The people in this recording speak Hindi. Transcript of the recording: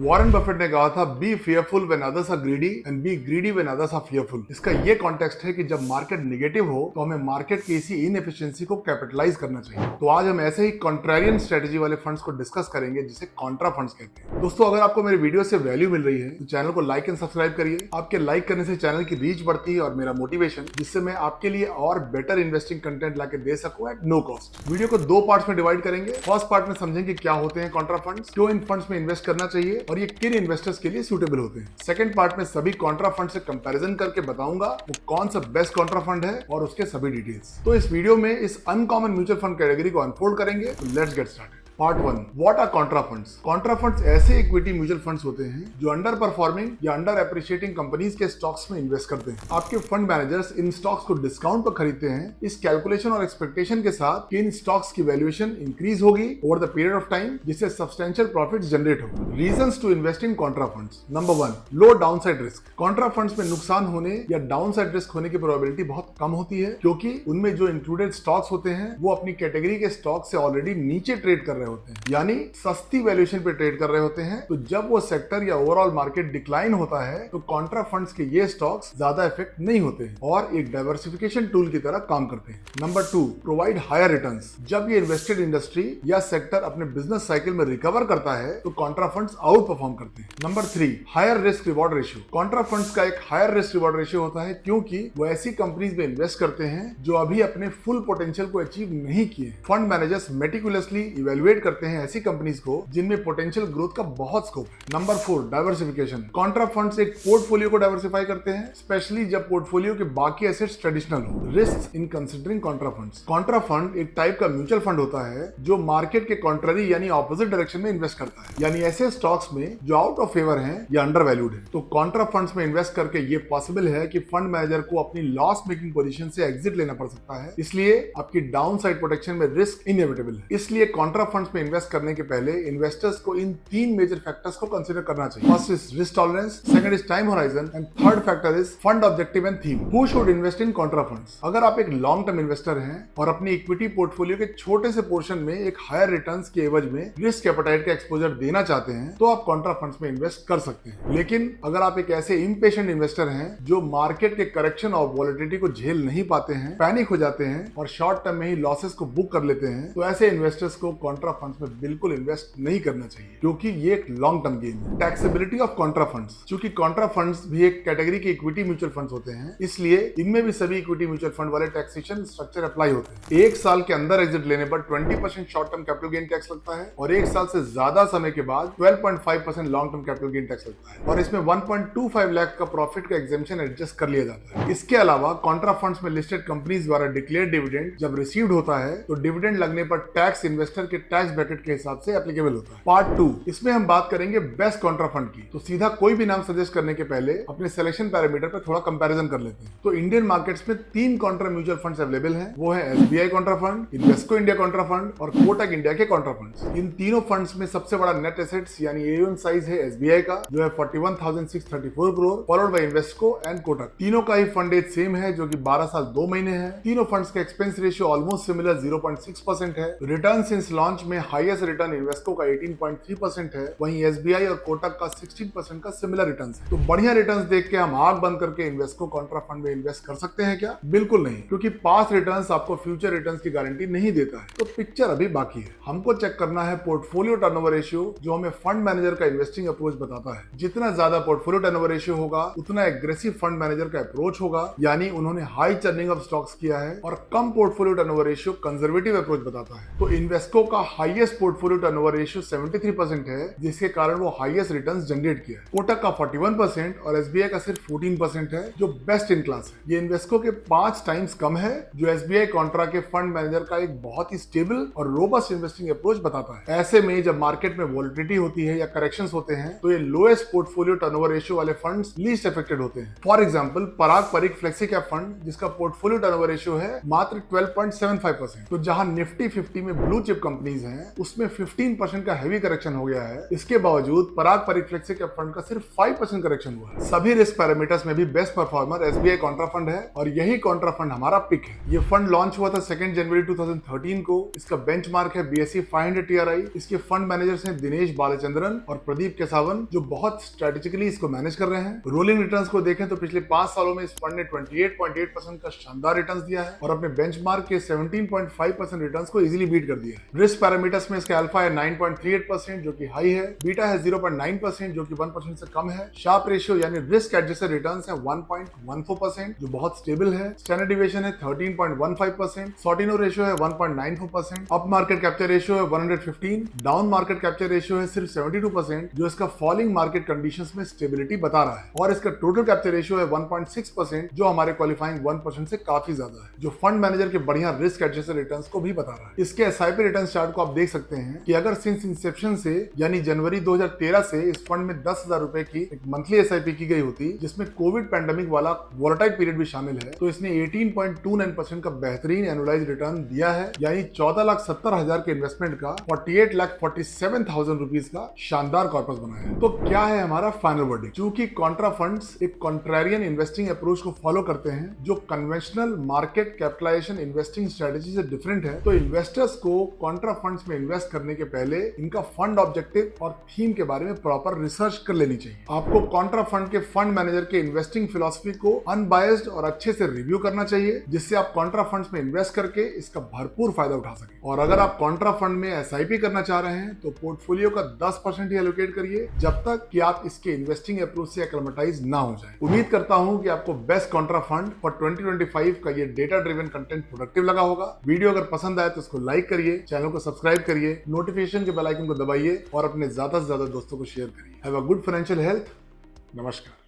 वॉरेन बफेट ने कहा था be fearful when others are greedy and be greedy when others are fearful. इसका ये कॉन्टेक्स्ट है कि जब मार्केट नेगेटिव हो तो हमें मार्केट की इसी इनएफिशिएंसी को कैपिटलाइज करना चाहिए। तो आज हम ऐसे ही कॉन्ट्रेरियन स्ट्रेटजी वाले फंड्स को डिस्कस करेंगे जिसे कॉन्ट्रा फंड्स कहते हैं। दोस्तों, अगर आपको मेरे वीडियो से वैल्यू मिल रही है तो चैनल को लाइक एंड सब्सक्राइब करिए। आपके लाइक करने से चैनल की रीच बढ़ती है और मेरा मोटिवेशन, जिससे मैं आपके लिए और बेटर इन्वेस्टिंग कंटेंट लाके दे सकूं एट नो कॉस्ट। वीडियो को दो पार्ट्स में डिवाइड करेंगे। फर्स्ट पार्ट में समझेंगे क्या होते हैं कॉन्ट्रा फंड्स, क्यों इन फंड्स में इन्वेस्ट करना चाहिए और ये किन इन्वेस्टर्स के लिए सूटेबल होते हैं। सेकंड पार्ट में सभी कॉन्ट्रा फंड से कंपैरिजन करके बताऊंगा वो कौन सा बेस्ट कॉन्ट्रा फंड है और उसके सभी डिटेल्स। तो इस वीडियो में इस अनकॉमन म्यूचुअल फंड कैटेगरी को अनफोल्ड करेंगे। तो let's get started. Part 1, what are contra funds. Contra funds ऐसे इक्विटी म्यूचुअल फंड्स होते हैं जो अंडर परफॉर्मिंग या अंडर एप्रिशिएटिंग कंपनीज के स्टॉक्स में इन्वेस्ट करते हैं। आपके फंड मैनेजर्स इन स्टॉक्स को डिस्काउंट पर खरीदते हैं, इस कैलकुलेशन और एक्सपेक्टेशन के साथ कि इन स्टॉक्स की वैल्यूएशन इंक्रीज होगी over the period of time, जिससे सब्सटेंशियल प्रॉफिट्स जनरेट हो। Reasons to invest in contra funds. Number 1, low downside risk. Contra funds में नुकसान होने या डाउनसाइड रिस्क होने की प्रोबेबिलिटी बहुत कम होती है, क्योंकि उनमें जो इंक्लूडेड स्टॉक्स होते हैं वो अपनी कैटेगरी के स्टॉक से ऑलरेडी नीचे ट्रेड कर रहे होते हैं, यानी सस्ती वैल्यूएशन पे ट्रेड कर रहे होते हैं। तो जब वो सेक्टर या ओवरऑल मार्केट डिक्लाइन होता है तो कॉन्ट्रा फंड्स के ये स्टॉक्स ज्यादा इफेक्ट नहीं होते हैं और एक डाइवर्सिफिकेशन टूल की तरह काम करते हैं। Number 2, provide higher returns. जब ये इन्वेस्टेड इंडस्ट्री या सेक्टर अपने बिजनेस साइकिल में रिकवर करता है तो कॉन्ट्रा फंड्स आउट परफॉर्म करते हैं। Number 3, higher risk reward ratio. Contra funds का एक हायर रिस्क रिवॉर्ड रेशियो होता है क्योंकि वो ऐसी कंपनीज में इन्वेस्ट करते हैं जो अभी अपने फुल पोटेंशियल को अचीव नहीं किए। फंड मैनेजर्स मेटिकुलसली इवेल्युएट करते हैं ऐसी कंपनीज को जिनमें पोटेंशियल ग्रोथ का बहुत स्कोप है। Number 4, diversification. कॉन्ट्रा फंड्स एक पोर्टफोलियो को डाइवर्सिफाई करते हैं, स्पेशली जब पोर्टफोलियो के बाकी एसेट्स ट्रेडिशनल हो। Risk in considering Contra funds. Contra fund एक टाइप का म्यूचुअल फंड होता है जो मार्केट के कॉन्ट्ररी यानी ऑपोजिट डायरेक्शन में इन्वेस्ट करता है, यानी ऐसे स्टॉक्स में जो आउट ऑफ फेवर हैं या अंडर वैल्यूड है। तो कॉन्ट्रा फंड्स में इन्वेस्ट करके ये पॉसिबल है कि फंड मैनेजर को अपनी लॉस मेकिंग पोजीशन से एग्जिट लेना पड़ सकता है, इसलिए आपकी डाउन साइड प्रोटेक्शन में रिस्क इनएविटेबल है। इसलिए कॉन्ट्रा फंड्स में इन्वेस्ट करने के पहले इन्वेस्टर्स को इन 3 मेजर फैक्टर्स को कंसीडर करना चाहिए। First is risk tolerance, second is time horizon and third factor is fund objective and theme. Who should invest in contra funds. अगर आप एक लॉन्ग टर्म इन्वेस्टर हैं और अपनी इक्विटी पोर्टफोलियो के छोटे से पोर्शन में एक हायर रिटर्न्स के एवज में रिस्क एपेटाइट का एक्सपोजर देना चाहते हैं तो आप कॉन्ट्रा फंड्स में इन्वेस्ट कर सकते हैं। लेकिन अगर आप एक ऐसे इम्पेशेंट इन्वेस्टर हैं जो मार्केट के करेक्शन और वॉलेटिलिटी को झेल नहीं पाते हैं, पैनिक हो जाते हैं और शॉर्ट टर्म में ही लॉसेस को बुक कर लेते हैं, तो ऐसे इन्वेस्टर्स को कॉन्ट्रा फंड्स में बिल्कुल इन्वेस्ट नहीं करना चाहिए, क्योंकि ये एक लॉन्ग टर्म गेम है। Taxability of Contra funds. चूंकि कॉन्ट्रा फंड्स भी एक कैटेगरी के इक्विटी म्यूचुअल फंड्स होते हैं, इसलिए इनमें भी सभी इक्विटी म्यूचुअल फंड वाले टैक्सेशन स्ट्रक्चर अप्लाई होते हैं। एक साल के अंदर एग्जिट लेने पर 20% short term capital gain tax लगता है और एक साल से ज्यादा समय के बाद 12.5% long term capital gain tax लगता है और इसमें 1.25 लाख का प्रॉफिट का एग्जेम्पशन एडजस्ट कर लिया जाता है। इसके अलावा कॉन्ट्रा फंड्स में लिस्टेड कंपनीज द्वारा डिक्लेयर डिविडेंड जब रिसीव्ड होता है तो डिविडेंड लगने पर टैक्स इन्वेस्टर के टैक्स ब्रैकेट के हिसाब से एप्लीकेबल होता है। पार्ट 2, इसमें हम बात करेंगे बेस्ट कॉन्ट्रा फंड की। तो सीधा कोई भी नाम सजेस्ट करने के पहले अपने सिलेक्शन पैरामीटर पर थोड़ा कंपैरिजन कर लेते हैं। तो इंडियन मार्केट्स में 3 कॉन्ट्रा म्यूचुअल फंड्स अवेलेबल हैं, वो है SBI Contra fund, Invesco India Contra fund और कोटक इंडिया के कॉन्ट्रा फंड्स। इन तीनों फंड्स में सबसे बड़ा नेट एसेट्स यानी एयूएम साइज है एसबीआई का, जो है 41,634 crore, followed by Invesco and Kotak. तीनों का ही फंड एज सेम है जो कि 12 साल 2 महीने है। तीनों फंड्स का एक्सपेंस रेशियो ऑलमोस्ट सिमिलर 0.6% है। रिटर्न सिंस लॉन्च में हाईएस्ट रिटर्न इन्वेस्को का 18.3% है, वहीं एसबीआई और कोटक का 16% का सिमिलर रिटर्न्स है। तो बढ़िया रिटर्न्स देख के हम आंख बंद करके इन्वेस्को कॉन्ट्रा फंड में इन्वेस्ट कर सकते हैं क्या? बिल्कुल नहीं, क्योंकि पास्ट रिटर्न्स आपको फ्यूचर रिटर्न्स की गारंटी नहीं देता है। तो पिक्चर अभी बाकी है। हमको चेक करना है पोर्टफोलियो टर्नओवर रेशियो, जो हमें फंड मैनेजर का इन्वेस्टिंग अप्रोच बताता है। जितना ज्यादा पोर्टफोलियो टर्नओवर रेशियो होगा उतना एग्रेसिव फंड मैनेजर का अप्रोच होगा, यानी उन्होंने हाई चर्निंग ऑफ स्टॉक्स किया है, और कम portfolio turnover ratio conservative approach बताता है। तो इन्वेस्को का हाईएस्ट पोर्टफोलियो टर्नओवर रेशियो 73% है, जिसके कारण वो हाईएस्ट रिटर्न्स जनरेट किया है। कोटक का 41% और एसबीआई का सिर्फ 14% है, जो बेस्ट इन क्लास है। ये इन्वेस्को के 5 टाइम्स कम है, जो एसबीआई कॉन्ट्रा के फंड मैनेजर का एक बहुत ही स्टेबल और रोबस्ट इन्वेस्टिंग अप्रोच बताता है। ऐसे में जब मार्केट में वॉलिटिलिटी होती है या करेक्शंस होते हैं तो ये लोएस्ट पोर्टफोलियो टर्नओवर रेशियो वाले फंड्स लीस्ट अफेक्टेड होते हैं। For example Parag Parikh flexi cap fund, जिसका पोर्टफोलियो टर्नओवर रेशियो है मात्र 12.75%। तो जहां निफ्टी 50 में ब्लू चिप कंपनीज कंपनीज हैं उसमें 15% का हैवी करेक्शन हो गया है। इसके बावजूद पराग परिप्रेक्ष्य के फंड का सिर्फ 5% करेक्शन हुआ है। सभी रिस्क पैरामीटर्स में भी best performer SBI Contra fund है और यही कॉन्ट्रा फंड हमारा पिक है। ये फंड लॉन्च हुआ था 2 जनवरी 2013 को। इसका बेंचमार्क है BSE 500 TRI। इसके फंड मैनेजर्स हैं दिनेश बालचंद्रन और प्रदीप केसावन, जो बहुत स्ट्रेटेजिकली इसको मैनेज कर रहे हैं। रोलिंग रिटर्न्स को देखें तो पिछले 5 सालों में इस फंड ने 28.8% का शानदार रिटर्न्स दिया है और अपने बेंचमार्क के 17.5% रिटर्न्स को इजीली बीट कर दिया है। रिस्क पैरामीटर्स में इसका अल्फा है 9.38% जो कि हाई है, बीटा है 0.9% जो कि 1% से कम है, शार्प रेशियो यानी रिस्क एडजस्टेड रिटर्न्स है 1.14% जो बहुत स्टेबल है, स्टैंडर्ड डिविएशन है 13.15%, सॉर्टिनो रेशियो है 1.94%, अप मार्केट कैप्चर रेशियो है 115, डाउन मार्केट कैप्चर रेशियो है सिर्फ 72% जो इसका फॉलिंग मार्केट कंडीशंस में स्टेबिलिटी बता रहा है, और इसका टोटल कैप्चर रेशियो है 1.6% जो हमारे क्वालिफाइंग 1% से काफी ज्यादा है, जो फंड मैनेजर के बढ़िया रिस्क एडजस्टेड रिटर्न्स को भी बता रहा है। इसके एसआईपी रिटर्न चार्ट को आप देख सकते हैं कि अगर सिंस इंसेप्शन से यानी जनवरी 2013 से इस फंड में 10,000 रुपए की एक मंथली एसआईपी की गई होती जिसमें कोविड पैंडेमिक वाला वोलेटाइल पीरियड भी शामिल है, तो इसने 18.29% का बेहतरीन एनुअलाइज्ड रिटर्न दिया है, यानी 14,70,000 के इन्वेस्टमेंट का 48,47,000 रुपीज का शानदार कॉर्पस बनाया है। तो क्या है हमारा फाइनल वर्डिक्ट? चूंकि कॉन्ट्रा फंड्स एक कॉन्ट्रेरियन इन्वेस्टिंग अप्रोच को फॉलो करते हैं जो conventional market capitalisation investing strategy से डिफरेंट है, तो इन्वेस्टर्स को कॉन्ट्रा फंड्स में इन्वेस्ट करने के पहले इनका फंड ऑब्जेक्टिव और थीम के बारे में प्रॉपर रिसर्च कर लेनी चाहिए। आपको कॉन्ट्रा फंड के फंड मैनेजर के इन्वेस्टिंग फिलॉसफी को अनबायस्ड और अच्छे से रिव्यू करना चाहिए, जिससे आप कॉन्ट्रा फंड्स में इन्वेस्ट करके इसका भरपूर फायदा उठा सकें। और अगर आप कॉन्ट्रा फंड में एसआईपी करना चाह रहे हैं तो पोर्टफोलियो का 10% ही एलोकेट करिए जब तक कि आप इसके इन्वेस्टिंग अप्रोच से एक्लेमेटाइज ना हो जाए। उम्मीद करता हूं कि आपको बेस्ट कॉन्ट्रा फंड फॉर 2025 का ये डेटा ड्रिवन कंटेंट प्रोडक्टिव लगा होगा। वीडियो अगर पसंद आए तो इसको लाइक करिए, चैनल को सब्सक्राइब करिए, नोटिफिकेशन के बेल आइकन को दबाइए और अपने ज्यादा से ज्यादा दोस्तों को शेयर करिए। Have a good financial health. नमस्कार।